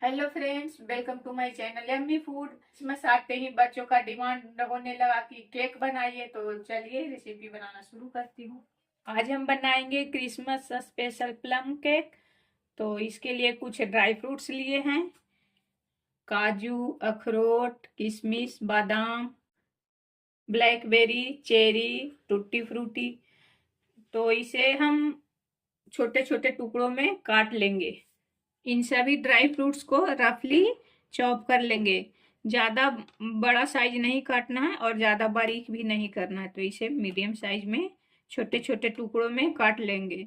Hello friends, welcome to my channel yummy food. Christmas आते ही बच्चों का डिमांड होने लगा कि केक बनाइए, तो चलिए रेसिपी बनाना शुरू करती हूँ। आज हम बनाएंगे क्रिसमस स्पेशल प्लम केक। तो इसके लिए कुछ ड्राई फ्रूट्स लिए हैं, काजू, अखरोट, किशमिश, बादाम, ब्लैकबेरी, चेरी, टूटी फ्रूटी। तो इसे हम छोटे छोटे टुकड़ों में काट लेंगे। इन सभी ड्राई फ्रूट्स को रफली चॉप कर लेंगे। ज़्यादा बड़ा साइज नहीं काटना है और ज़्यादा बारीक भी नहीं करना है, तो इसे मीडियम साइज में छोटे छोटे टुकड़ों में काट लेंगे।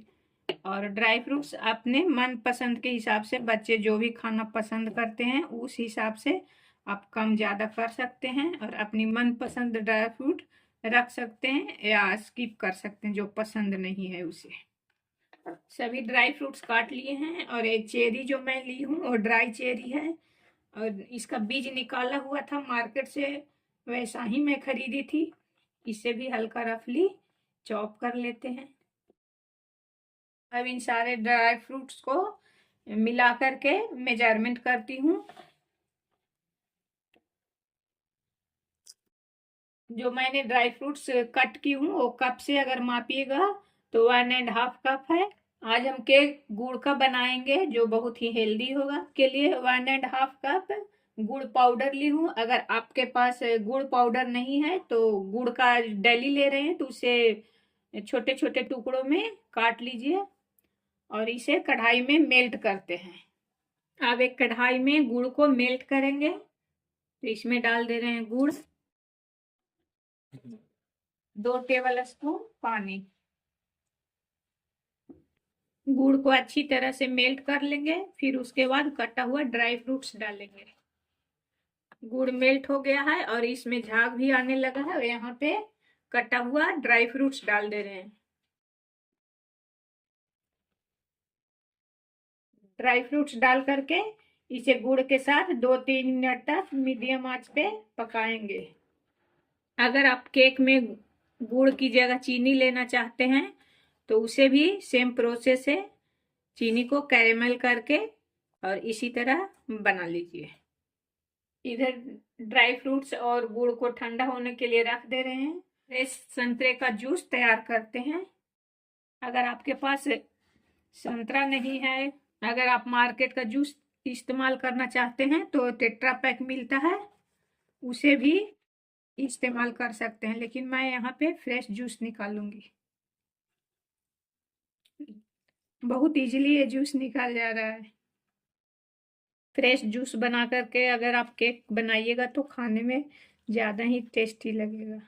और ड्राई फ्रूट्स अपने मन पसंद के हिसाब से, बच्चे जो भी खाना पसंद करते हैं उस हिसाब से आप कम ज़्यादा कर सकते हैं और अपनी मन पसंद ड्राई फ्रूट रख सकते हैं या स्किप कर सकते हैं जो पसंद नहीं है उसे। सभी ड्राई फ्रूट्स काट लिए हैं और एक चेरी जो मैं ली हूँ वो ड्राई चेरी है और इसका बीज निकाला हुआ था मार्केट से, वैसा ही मैं खरीदी थी। इसे भी हल्का रफली चॉप कर लेते हैं। अब इन सारे ड्राई फ्रूट्स को मिला करके मेजरमेंट करती हूँ। जो मैंने ड्राई फ्रूट्स कट की हूँ वो कप से अगर मापिएगा तो 1.5 कप है। आज हम केक गुड़ का बनाएंगे जो बहुत ही हेल्दी होगा। के लिए 1.5 कप गुड़ पाउडर ली हूँ। अगर आपके पास गुड़ पाउडर नहीं है तो गुड़ का डेली ले रहे हैं तो उसे छोटे छोटे टुकड़ों में काट लीजिए और इसे कढ़ाई में मेल्ट करते हैं। अब एक कढ़ाई में गुड़ को मेल्ट करेंगे तो इसमें डाल दे रहे हैं गुड़, 2 टेबल स्पून पानी। गुड़ को अच्छी तरह से मेल्ट कर लेंगे, फिर उसके बाद कटा हुआ ड्राई फ्रूट्स डालेंगे। गुड़ मेल्ट हो गया है और इसमें झाग भी आने लगा है और यहाँ पे कटा हुआ ड्राई फ्रूट्स डाल दे रहे हैं। ड्राई फ्रूट्स डाल करके इसे गुड़ के साथ 2-3 मिनट तक मीडियम आंच पे पकाएंगे। अगर आप केक में गुड़ की जगह चीनी लेना चाहते हैं तो उसे भी सेम प्रोसेस है, चीनी को कैरेमल करके और इसी तरह बना लीजिए। इधर ड्राई फ्रूट्स और गुड़ को ठंडा होने के लिए रख दे रहे हैं। फ्रेश संतरे का जूस तैयार करते हैं। अगर आपके पास संतरा नहीं है, अगर आप मार्केट का जूस इस्तेमाल करना चाहते हैं तो टेट्रा पैक मिलता है, उसे भी इस्तेमाल कर सकते हैं, लेकिन मैं यहाँ पे फ्रेश जूस निकालूंगी। बहुत इजीली ये जूस निकाल जा रहा है। फ्रेश जूस बना करके अगर आप केक बनाइएगा तो खाने में ज़्यादा ही टेस्टी लगेगा।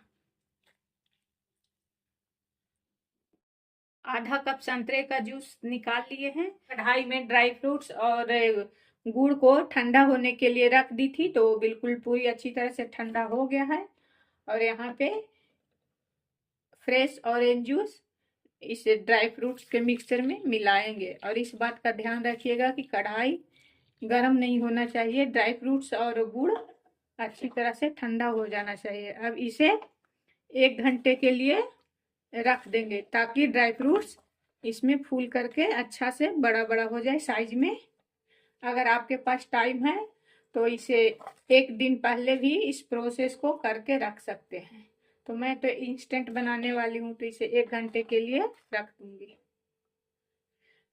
आधा कप संतरे का जूस निकाल लिए हैं। कढ़ाई में ड्राई फ्रूट्स और गुड़ को ठंडा होने के लिए रख दी थी, तो बिल्कुल पूरी अच्छी तरह से ठंडा हो गया है। और यहाँ पे फ्रेश ऑरेंज जूस इस ड्राई फ्रूट्स के मिक्सचर में मिलाएंगे और इस बात का ध्यान रखिएगा कि कढ़ाई गर्म नहीं होना चाहिए। ड्राई फ्रूट्स और गुड़ अच्छी तरह से ठंडा हो जाना चाहिए। अब इसे 1 घंटे के लिए रख देंगे ताकि ड्राई फ्रूट्स इसमें फूल करके अच्छा से बड़ा बड़ा हो जाए साइज में। अगर आपके पास टाइम है तो इसे 1 दिन पहले भी इस प्रोसेस को करके रख सकते हैं। तो मैं तो इंस्टेंट बनाने वाली हूँ तो इसे 1 घंटे के लिए रख दूंगी।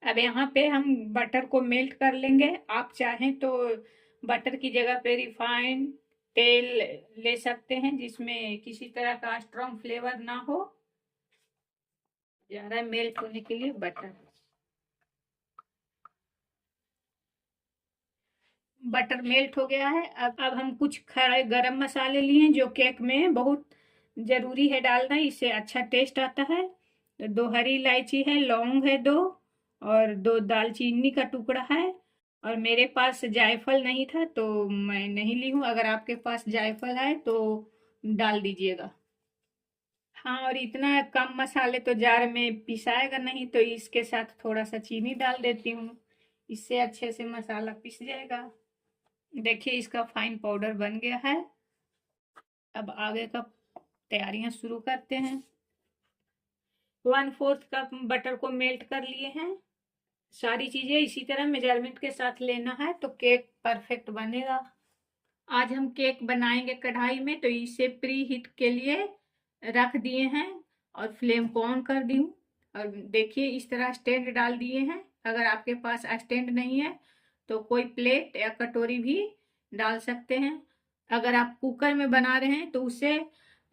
अब यहाँ पे हम बटर को मेल्ट कर लेंगे। आप चाहें तो बटर की जगह पे रिफाइंड तेल ले सकते हैं जिसमें किसी तरह का स्ट्रॉन्ग फ्लेवर ना हो। ज़्यादा मेल्ट होने के लिए बटर मेल्ट हो गया है। अब हम कुछ खड़े गरम मसाले लिए जो केक में बहुत जरूरी है डालना, इससे अच्छा टेस्ट आता है। तो 2 हरी इलायची है, लौंग है 2 और 2 दालचीनी का टुकड़ा है। और मेरे पास जायफल नहीं था तो मैं नहीं ली हूँ। अगर आपके पास जायफल है तो डाल दीजिएगा। हाँ, और इतना कम मसाले तो जार में पिसाएगा नहीं, तो इसके साथ थोड़ा सा चीनी डाल देती हूँ, इससे अच्छे से मसाला पिस जाएगा। देखिए इसका फाइन पाउडर बन गया है। अब आगे का तैयारियां शुरू करते हैं। 1/4 कप बटर को मेल्ट कर लिए हैं। सारी चीजें इसी तरह मेजरमेंट के साथ लेना है तो केक परफेक्ट बनेगा। आज हम केक बनाएंगे कढ़ाई में, तो इसे प्री हीट के लिए रख दिए हैं और फ्लेम को ऑन कर दी हूँ। और देखिए इस तरह स्टैंड डाल दिए हैं। अगर आपके पास स्टैंड नहीं है तो कोई प्लेट या कटोरी भी डाल सकते हैं। अगर आप कुकर में बना रहे हैं तो उसे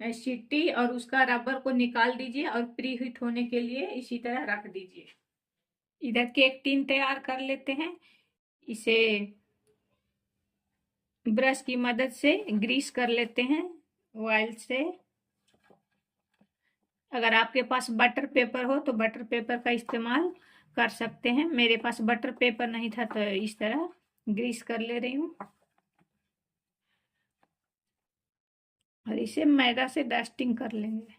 सीटी और उसका रबर को निकाल दीजिए और प्री हीट होने के लिए इसी तरह रख दीजिए। इधर केक टिन तैयार कर लेते हैं। इसे ब्रश की मदद से ग्रीस कर लेते हैं ऑयल से। अगर आपके पास बटर पेपर हो तो बटर पेपर का इस्तेमाल कर सकते हैं। मेरे पास बटर पेपर नहीं था तो इस तरह ग्रीस कर ले रही हूँ और इसे मैदा से डस्टिंग कर लेंगे।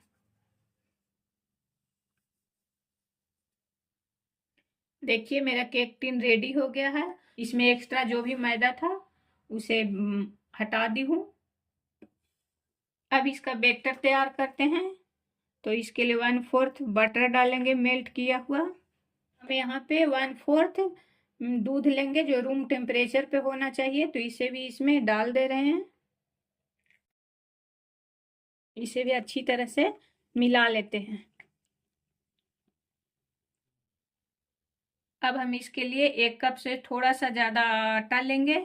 देखिए मेरा केक टिन रेडी हो गया है। इसमें एक्स्ट्रा जो भी मैदा था उसे हटा दी हूँ। अब इसका बैटर तैयार करते हैं। तो इसके लिए 1/4 बटर डालेंगे मेल्ट किया हुआ। हम यहाँ पे 1/4 दूध लेंगे जो रूम टेम्परेचर पे होना चाहिए, तो इसे भी इसमें डाल दे रहे हैं। इसे भी अच्छी तरह से मिला लेते हैं। अब हम इसके लिए 1 कप से थोड़ा सा ज़्यादा आटा लेंगे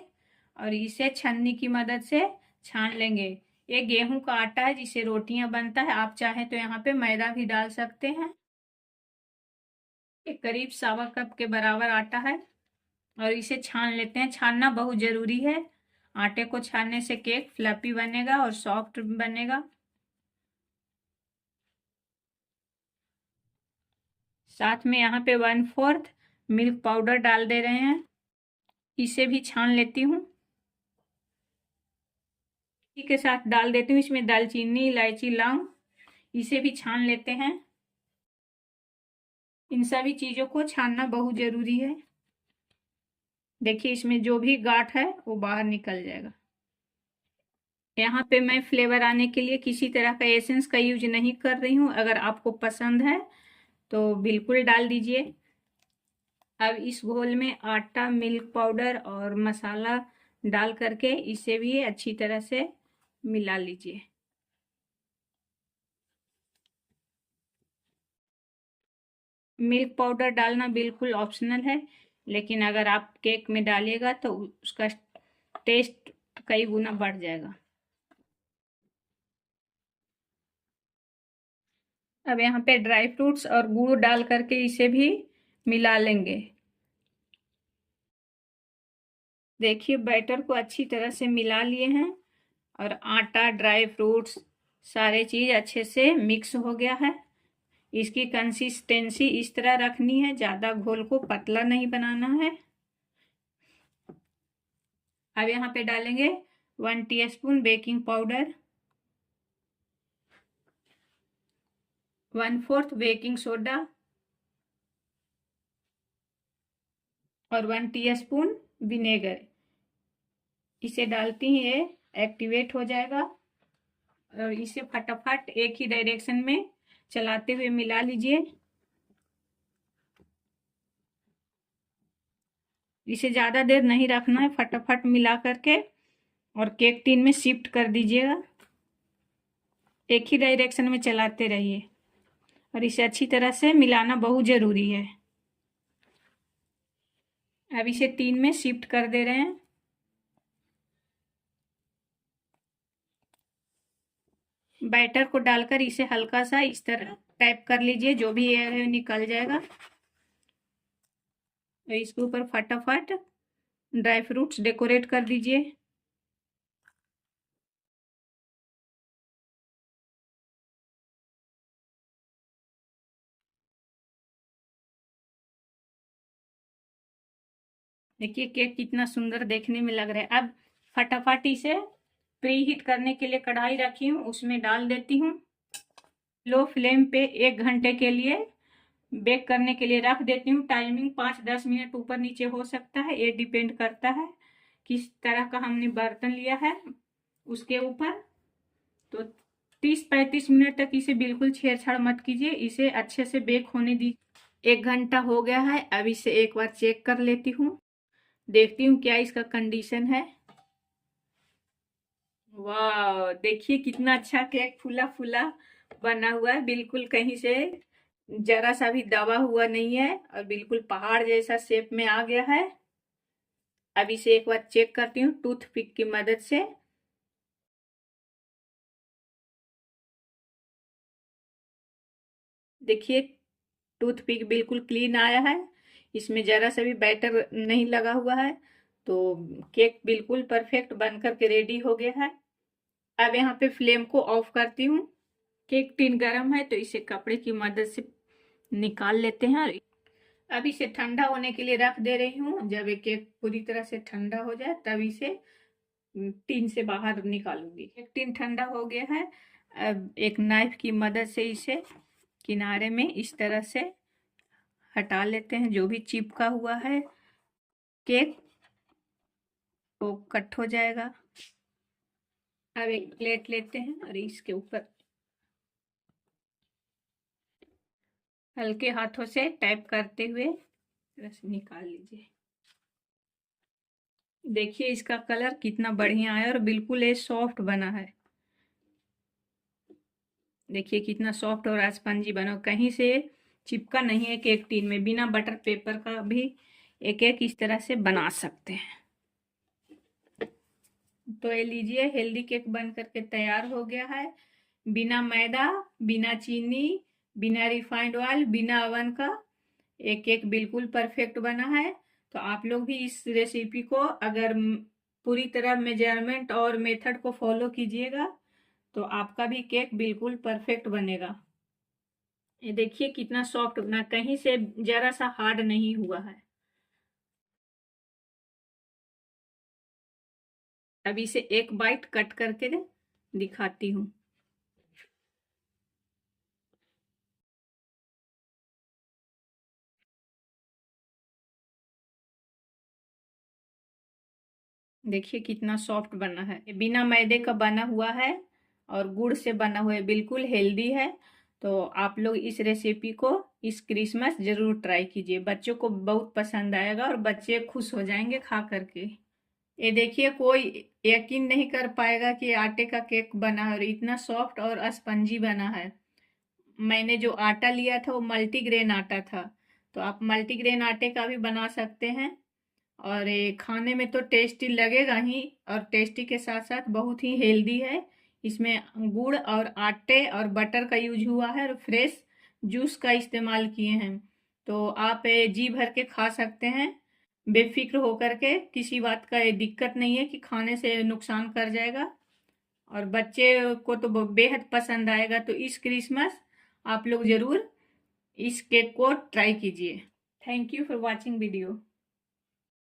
और इसे छन्नी की मदद से छान लेंगे। ये गेहूं का आटा है जिसे रोटियां बनता है। आप चाहें तो यहाँ पे मैदा भी डाल सकते हैं। एक करीब 1/4 कप के बराबर आटा है और इसे छान लेते हैं। छानना बहुत ज़रूरी है। आटे को छानने से केक फ्लफी बनेगा और सॉफ्ट बनेगा। साथ में यहाँ पे 1/4 मिल्क पाउडर डाल दे रहे हैं। इसे भी छान लेती हूँ। इसी के साथ डाल देती हूँ इसमें दालचीनी, इलायची, लौंग। इसे भी छान लेते हैं। इन सभी चीज़ों को छानना बहुत ज़रूरी है। देखिए इसमें जो भी गांठ है वो बाहर निकल जाएगा। यहाँ पे मैं फ्लेवर आने के लिए किसी तरह का एसेंस का यूज नहीं कर रही हूँ। अगर आपको पसंद है तो बिल्कुल डाल दीजिए। अब इस घोल में आटा, मिल्क पाउडर और मसाला डाल करके इसे भी अच्छी तरह से मिला लीजिए। मिल्क पाउडर डालना बिल्कुल ऑप्शनल है, लेकिन अगर आप केक में डालिएगा तो उसका टेस्ट कई गुना बढ़ जाएगा। अब यहाँ पे ड्राई फ्रूट्स और गुड़ डाल करके इसे भी मिला लेंगे। देखिए बैटर को अच्छी तरह से मिला लिए हैं और आटा, ड्राई फ्रूट्स सारे चीज अच्छे से मिक्स हो गया है। इसकी कंसिस्टेंसी इस तरह रखनी है, ज़्यादा घोल को पतला नहीं बनाना है। अब यहाँ पे डालेंगे 1 teaspoon baking powder, 1/4 baking soda और 1 टीस्पून विनेगर। इसे डालती ही ये एक्टिवेट हो जाएगा और इसे फटाफट एक ही डायरेक्शन में चलाते हुए मिला लीजिए। इसे ज़्यादा देर नहीं रखना है, फटाफट मिला करके और केक टिन में शिफ्ट कर दीजिएगा। एक ही डायरेक्शन में चलाते रहिए और इसे अच्छी तरह से मिलाना बहुत ज़रूरी है। अब इसे टिन में शिफ्ट कर दे रहे हैं। बैटर को डालकर इसे हल्का सा इस तरह टैप कर लीजिए, जो भी एयर है निकल जाएगा। इसके ऊपर फटाफट ड्राई फ्रूट्स डेकोरेट कर दीजिए। देखिए केक कितना सुंदर देखने में लग रहा है। अब फटाफट इसे प्री हीट करने के लिए कढ़ाई रखी हूँ, उसमें डाल देती हूँ। लो फ्लेम पे 1 घंटे के लिए बेक करने के लिए रख देती हूँ। टाइमिंग 5-10 मिनट ऊपर नीचे हो सकता है, ये डिपेंड करता है किस तरह का हमने बर्तन लिया है उसके ऊपर। तो 30-35 मिनट तक इसे बिल्कुल छेड़छाड़ मत कीजिए, इसे अच्छे से बेक होने दीजिए। 1 घंटा हो गया है। अब इसे एक बार चेक कर लेती हूँ, देखती हूँ क्या इसका कंडीशन है। वाह, देखिए कितना अच्छा केक फूला फूला बना हुआ है, बिल्कुल कहीं से जरा सा भी दबा हुआ नहीं है और बिल्कुल पहाड़ जैसा शेप में आ गया है। अब इसे एक बार चेक करती हूँ टूथपिक की मदद से। देखिए टूथपिक बिल्कुल क्लीन आया है, इसमें जरा सा भी बैटर नहीं लगा हुआ है। तो केक बिल्कुल परफेक्ट बन करके रेडी हो गया है। अब यहाँ पे फ्लेम को ऑफ करती हूँ। केक टिन गर्म है तो इसे कपड़े की मदद से निकाल लेते हैं। अब इसे ठंडा होने के लिए रख दे रही हूँ। जब ये केक पूरी तरह से ठंडा हो जाए तब इसे टिन से बाहर निकालूंगी। एक टिन ठंडा हो गया है। अब एक नाइफ की मदद से इसे किनारे में इस तरह से हटा लेते हैं, जो भी चिपका हुआ है केक वो कट हो जाएगा। अब एक प्लेट लेते हैं और इसके ऊपर हल्के हाथों से टैप करते हुए रस निकाल लीजिए। देखिए इसका कलर कितना बढ़िया है और बिल्कुल ये सॉफ्ट बना है। देखिए कितना सॉफ्ट और स्पंजी बना, कहीं से चिपका नहीं है केक टिन में। बिना बटर पेपर का भी एक एक इस तरह से बना सकते हैं। तो ये लीजिए हेल्दी केक बन करके तैयार हो गया है। बिना मैदा, बिना चीनी, बिना रिफाइंड ऑयल, बिना ओवन का एक केक बिल्कुल परफेक्ट बना है। तो आप लोग भी इस रेसिपी को अगर पूरी तरह मेजरमेंट और मेथड को फॉलो कीजिएगा तो आपका भी केक बिल्कुल परफेक्ट बनेगा। ये देखिए कितना सॉफ्ट बना, कहीं से जरा सा हार्ड नहीं हुआ है। अब इसे एक बाइट कट करके दिखाती हूँ। देखिए कितना सॉफ्ट बना है। ये बिना मैदे का बना हुआ है और गुड़ से बना हुआ है, बिल्कुल हेल्दी है। तो आप लोग इस रेसिपी को इस क्रिसमस जरूर ट्राई कीजिए, बच्चों को बहुत पसंद आएगा और बच्चे खुश हो जाएंगे खा करके। ये देखिए कोई यकीन नहीं कर पाएगा कि आटे का केक बना है और इतना सॉफ्ट और स्पंजी बना है। मैंने जो आटा लिया था वो मल्टीग्रेन आटा था। तो आप मल्टीग्रेन आटे का भी बना सकते हैं और ये खाने में तो टेस्टी लगेगा ही और टेस्टी के साथ साथ बहुत ही हेल्दी है। इसमें गुड़ और आटे और बटर का यूज हुआ है और फ्रेश जूस का इस्तेमाल किए हैं। तो आप जी भर के खा सकते हैं बेफिक्र होकर के। किसी बात का ये दिक्कत नहीं है कि खाने से नुकसान कर जाएगा और बच्चे को तो बेहद पसंद आएगा। तो इस क्रिसमस आप लोग जरूर इस केक को ट्राई कीजिए। Thank you for watching video.